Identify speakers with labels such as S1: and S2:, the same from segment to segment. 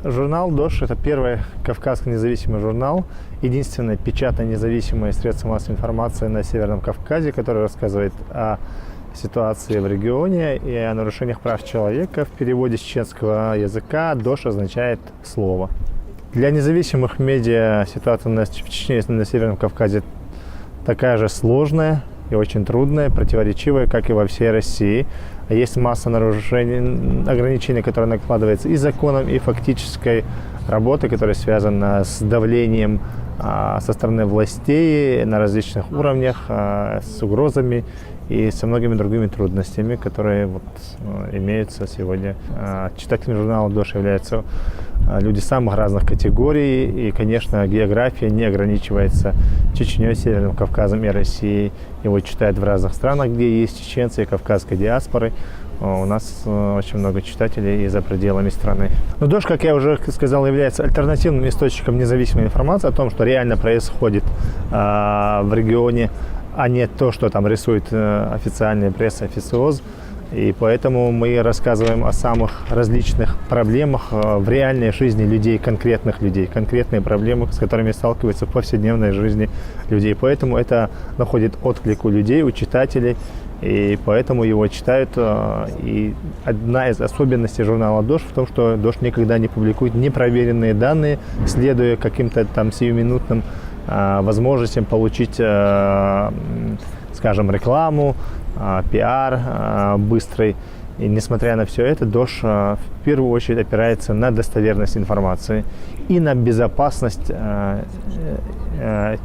S1: Журнал «Дождь» – это первый кавказский независимый журнал, единственное печатное независимое средство массовой информации на Северном Кавказе, которое рассказывает о ситуации в регионе и о нарушениях прав человека. В переводе с чеченского языка «Дождь» означает «слово». Для независимых медиа ситуация в Чечне и на Северном Кавказе такая же сложная и очень трудная, противоречивая, как и во всей России. Есть масса нарушений, ограничений, которые накладываются и законом, и фактической работой, которая связана с давлением со стороны властей на различных уровнях, с угрозами и со многими другими трудностями, которые имеются сегодня. Читателями журнала «Дождь» являются люди самых разных категорий, и, конечно, география не ограничивается Чечней, Северным Кавказом и Россией. Его читают в разных странах, где есть чеченцы и кавказской диаспоры. У нас очень много читателей и за пределами страны. Но «Дождь», как я уже сказал, является альтернативным источником независимой информации о том, что реально происходит в регионе, а не то, что там рисует официальная пресса, официоз. И поэтому мы рассказываем о самых различных проблемах в реальной жизни людей, конкретные проблемы, с которыми сталкиваются в повседневной жизни людей. Поэтому это находит отклик у людей, у читателей, и поэтому его читают. И одна из особенностей журнала «Дождь» в том, что «Дождь» никогда не публикует непроверенные данные, следуя каким-то там сиюминутным возможностям получить, скажем, рекламу, пиар быстрый. И несмотря на все это, «Дождь» в первую очередь опирается на достоверность информации и на безопасность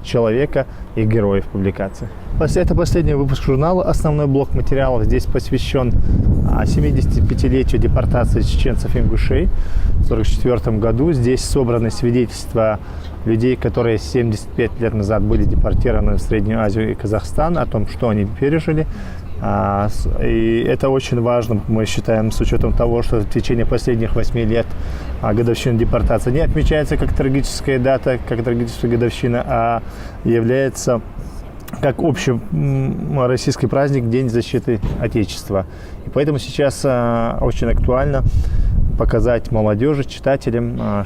S1: человека и героев публикации. Это последний выпуск журнала. Основной блок материалов здесь посвящен 75-летию депортации чеченцев-ингушей в 1944 году. Здесь собраны свидетельства людей, которые 75 лет назад были депортированы в Среднюю Азию и Казахстан, о том, что они пережили. И это очень важно, мы считаем, с учетом того, что в течение последних 8 лет годовщина депортации не отмечается как трагическая дата, как трагическая годовщина, а является как общий российский праздник, День защиты Отечества. И поэтому сейчас очень актуально показать молодежи, читателям,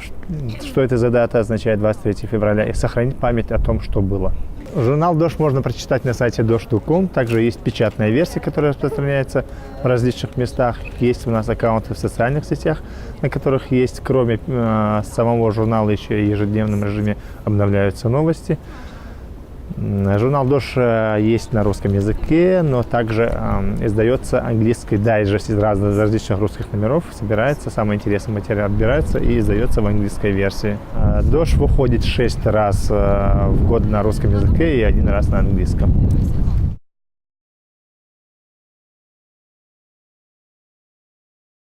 S1: что это за дата означает 23 февраля, и сохранить память о том, что было. Журнал «Дождь» можно прочитать на сайте дождь.ком. Также есть печатная версия, которая распространяется в различных местах. Есть у нас аккаунты в социальных сетях, на которых есть, кроме самого журнала, еще и в ежедневном режиме обновляются новости. Журнал «Дождь» есть на русском языке, но также издается английский дайджест из различных русских номеров. Собирается, самый интересный материал отбирается и издается в английской версии. «Дождь» выходит 6 раз в год на русском языке и 1 раз на английском.